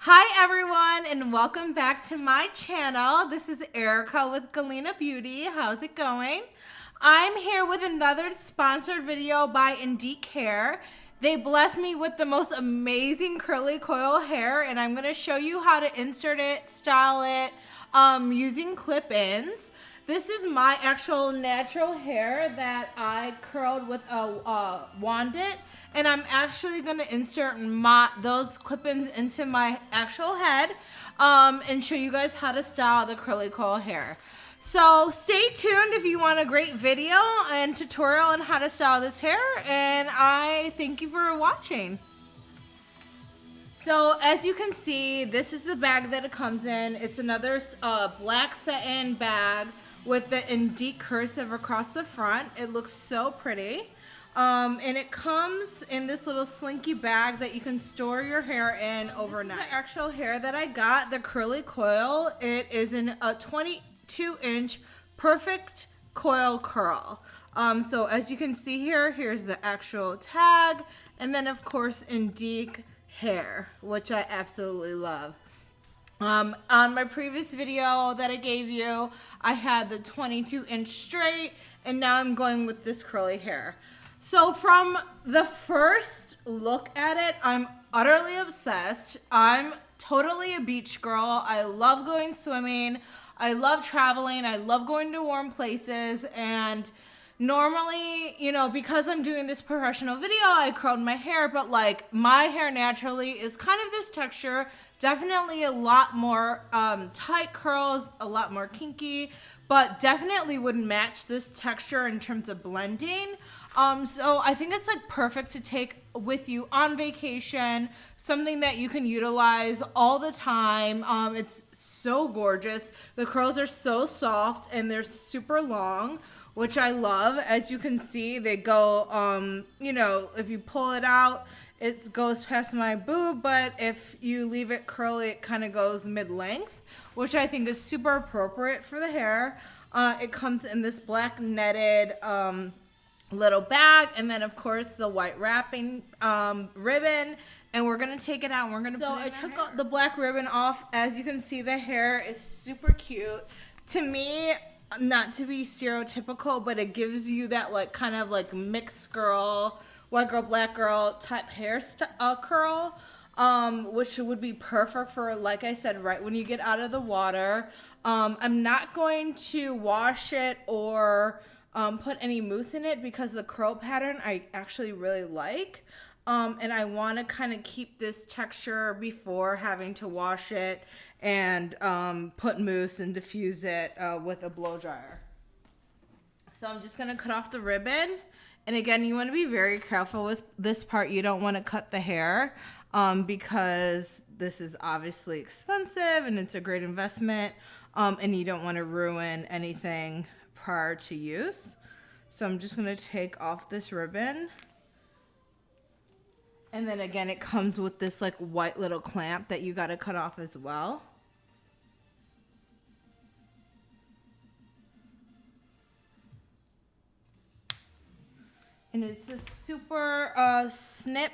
Hi everyone and welcome back to my channel. This is Erica with Galena Beauty. How's it going? I'm here with another sponsored video by Indique Hair. They blessed me with the most amazing curly coil hair and I'm going to show you how to insert it, style it using clip-ins. This is my actual natural hair that I curled with a wandit, and I'm actually going to insert those clip-ins into my actual head and show you guys how to style the curly coil hair. So stay tuned if you want a great video and tutorial on how to style this hair, and I thank you for watching. So as you can see, this is the bag that it comes in. It's another black satin bag with the Indique cursive across the front. It looks so pretty. And it comes in this little slinky bag that you can store your hair in overnight. This is the actual hair that I got, the curly coil. It is in a 22-inch perfect coil curl. So as you can see here, here's the actual tag. And then of course, Indique hair, which I absolutely love. On my previous video that I gave you, I had the 22-inch straight, and now I'm going with this curly hair. So from the first look at it, I'm utterly obsessed. I'm totally a beach girl. I love going swimming. I love traveling. I love going to warm places, and normally, you know, because I'm doing this professional video, I curled my hair, but like my hair naturally is kind of this texture, definitely a lot more tight curls, a lot more kinky, but definitely would match this texture in terms of blending. So I think it's like perfect to take with you on vacation, something that you can utilize all the time. It's so gorgeous. The curls are so soft and they're super long, which I love. As you can see, they go, you know, if you pull it out, it goes past my boob, but if you leave it curly, it kind of goes mid-length, which I think is super appropriate for the hair. It comes in this black netted little bag, and then of course the white wrapping ribbon, and we're gonna take it out and we're gonna I took the black ribbon off. As you can see, the hair is super cute. To me, not to be stereotypical, but it gives you that like kind of like mixed girl, white girl, black girl type hair curl, which would be perfect for, like I said, right when you get out of the water. I'm not going to wash it or put any mousse in it because the curl pattern I actually really like. And I want to kind of keep this texture before having to wash it and put mousse and diffuse it with a blow dryer. So I'm just going to cut off the ribbon. And again, you want to be very careful with this part. You don't want to cut the hair because this is obviously expensive and it's a great investment. And you don't want to ruin anything prior to use. So I'm just going to take off this ribbon. And then again, it comes with this like white little clamp that you got to cut off as well. And it's a super snip.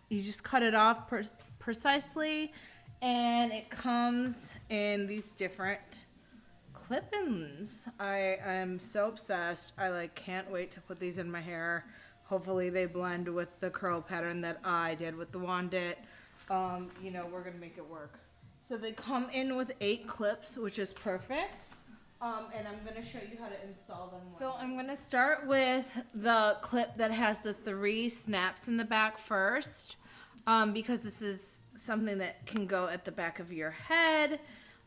You just cut it off precisely. And it comes in these different clip-ins. I am so obsessed. I like can't wait to put these in my hair. Hopefully they blend with the curl pattern that I did with the wandit. You know, we're gonna make it work. So they come in with 8 clips, which is perfect. And I'm gonna show you how to install them. So I'm gonna start with the clip that has the 3 snaps in the back first, because this is something that can go at the back of your head,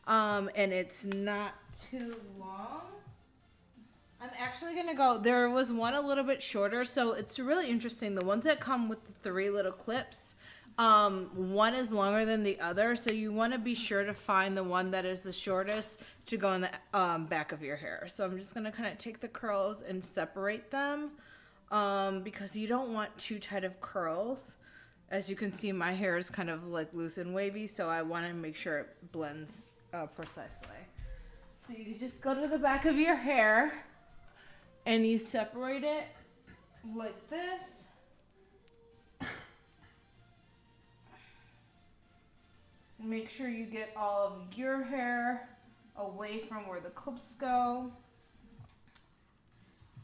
and it's not too long. I'm actually gonna go, there was one a little bit shorter, so it's really interesting. The ones that come with the 3 little clips, one is longer than the other, so you want to be sure to find the one that is the shortest to go in the back of your hair. So I'm just gonna kind of take the curls and separate them because you don't want too tight of curls. As you can see, my hair is kind of like loose and wavy, so I want to make sure it blends precisely. So you just go to the back of your hair and you separate it like this. make sure you get all of your hair away from where the clips go.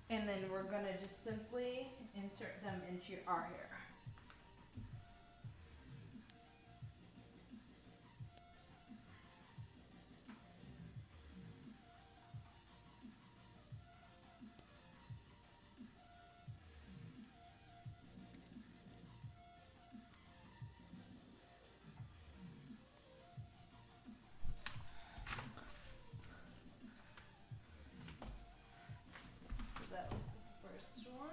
And then we're gonna just simply insert them into our hair. So that was the first one.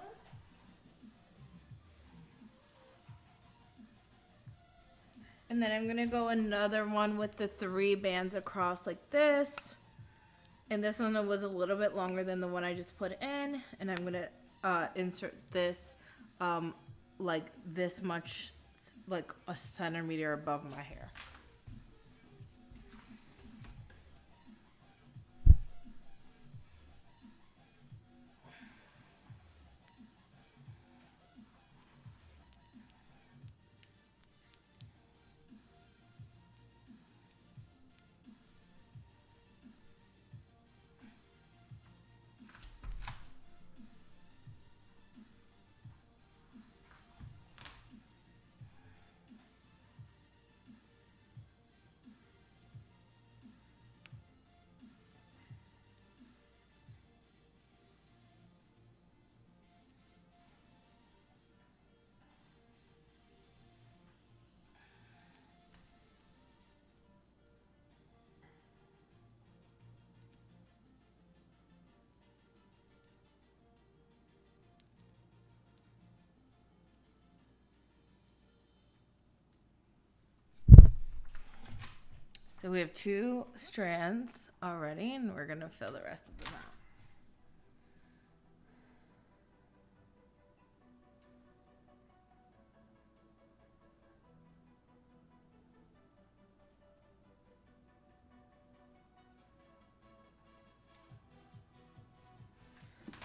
And then I'm gonna go another one with the 3 bands across like this. And this one was a little bit longer than the one I just put in. And I'm gonna insert this like this much, like a centimeter above my hair. So we have 2 strands already, and we're gonna fill the rest of them out.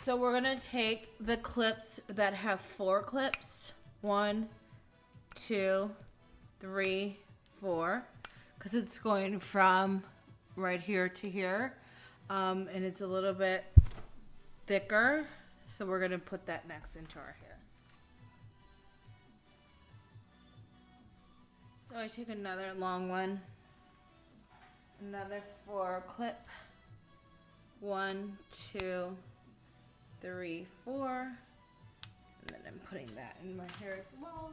So we're gonna take the clips that have 4 clips, 1, 2, 3, 4, because it's going from right here to here, and it's a little bit thicker. So we're gonna put that next into our hair. So I take another long one, another 4 clip, 1, 2, 3, 4, and then I'm putting that in my hair as well.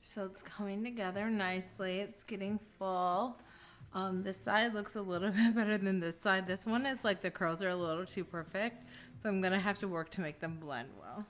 So it's coming together nicely. It's getting full. This side looks a little bit better than this side. This one is like the curls are a little too perfect. So I'm gonna have to work to make them blend well.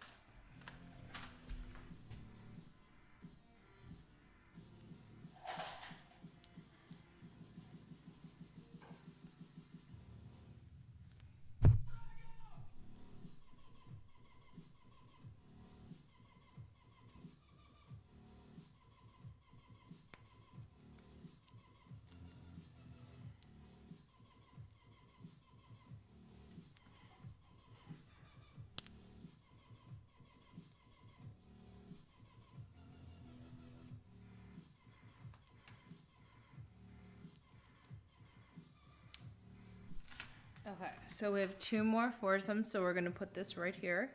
Okay, so we have 2 more foursomes, so we're gonna put this right here.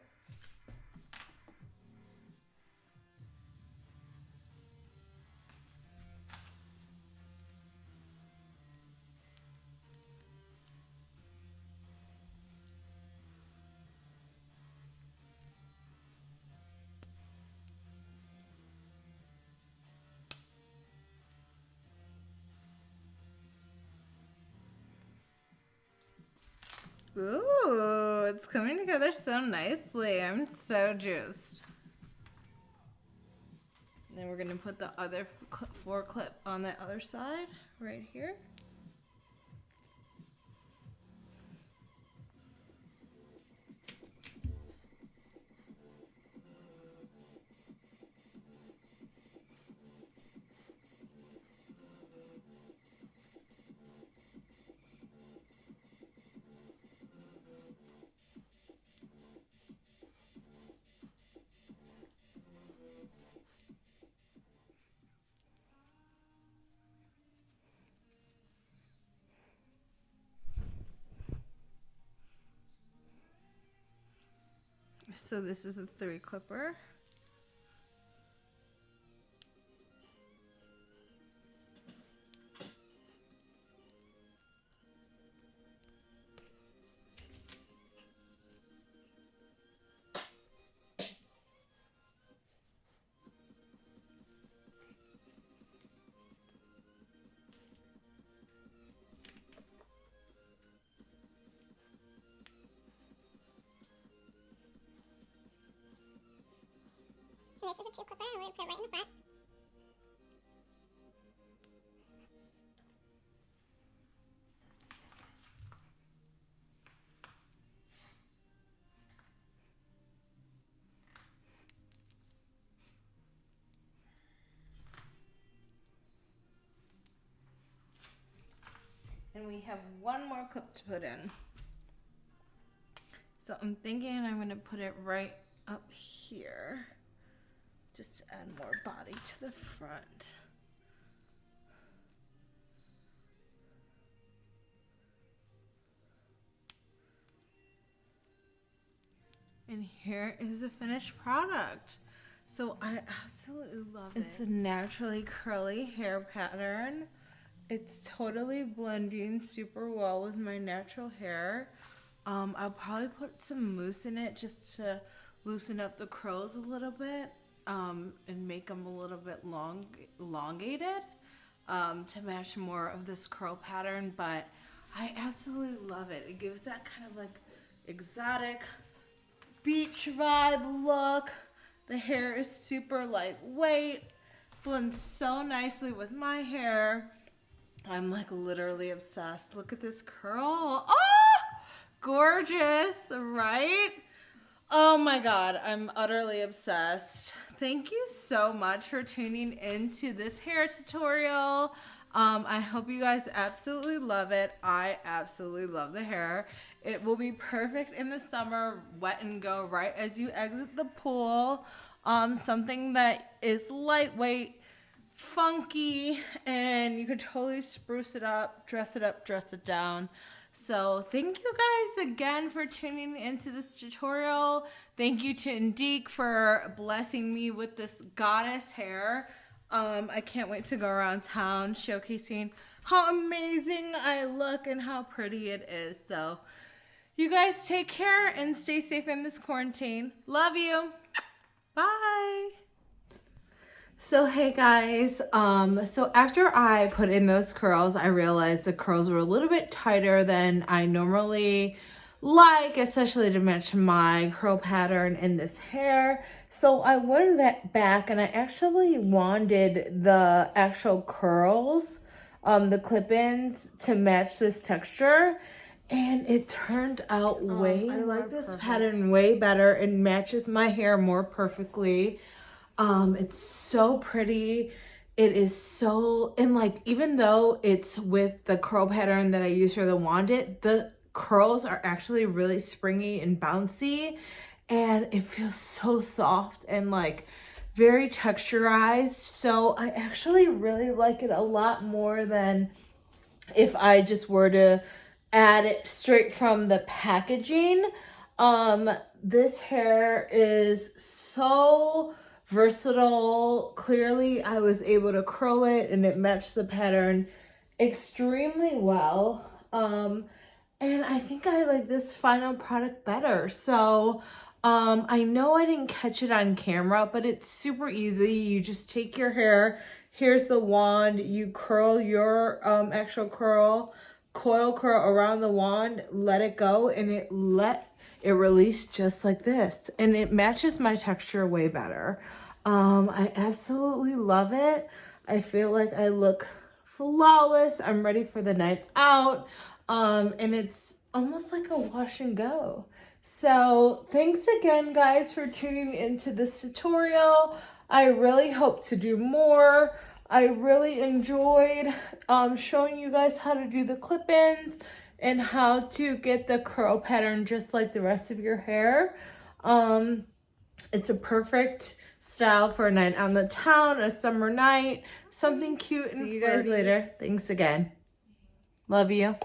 Ooh, it's coming together so nicely. I'm so juiced. And then we're gonna put the other four clip on the other side, right here. So this is a 3 clipper. This is a 2 clipper, and we're going to put it right in the front. And we have one more clip to put in. So I'm thinking I'm gonna put it right up here, just to add more body to the front. And here is the finished product. So I absolutely love it. It's a naturally curly hair pattern. It's totally blending super well with my natural hair. I'll probably put some mousse in it just to loosen up the curls a little bit and make them a little bit elongated to match more of this curl pattern. But I absolutely love it. It gives that kind of like exotic beach vibe look. The hair is super lightweight, blends so nicely with my hair. I'm like literally obsessed. Look at this curl. Oh, gorgeous, right? Oh my God, I'm utterly obsessed. Thank you so much for tuning into this hair tutorial. I hope you guys absolutely love it. I absolutely love the hair. It will be perfect in the summer, wet and go right as you exit the pool. Something that is lightweight, funky, and you could totally spruce it up, dress it down. So thank you guys again for tuning into this tutorial. Thank you to Indique for blessing me with this goddess hair. I can't wait to go around town showcasing how amazing I look and how pretty it is. So you guys take care and stay safe in this quarantine. Love you. Bye. So hey guys, so after I put in those curls, I realized the curls were a little bit tighter than I normally like, especially to match my curl pattern in this hair. So I went that back and I actually wanded the actual curls, the clip-ins to match this texture. And it turned out way I like this perfect. Pattern way better. It matches my hair more perfectly. It's so pretty. It is so, and like, even though it's with the curl pattern that I use for the wandit, the curls are actually really springy and bouncy, and it feels so soft and like very texturized. So I actually really like it a lot more than if I just were to add it straight from the packaging. This hair is so versatile. Clearly I was able to curl it and it matched the pattern extremely well. And I think I like this final product better. So I know I didn't catch it on camera, but it's super easy. You just take your hair, here's the wand, you curl your actual coil curl around the wand, let it go, and it release just like this. And it matches my texture way better. I absolutely love it. I feel like I look flawless. I'm ready for the night out. And it's almost like a wash and go. So thanks again, guys, for tuning into this tutorial. I really hope to do more. I really enjoyed showing you guys how to do the clip-ins and how to get the curl pattern just like the rest of your hair. It's a perfect style for a night on the town, a summer night, something cute. And see you guys later. Thanks again. Love you.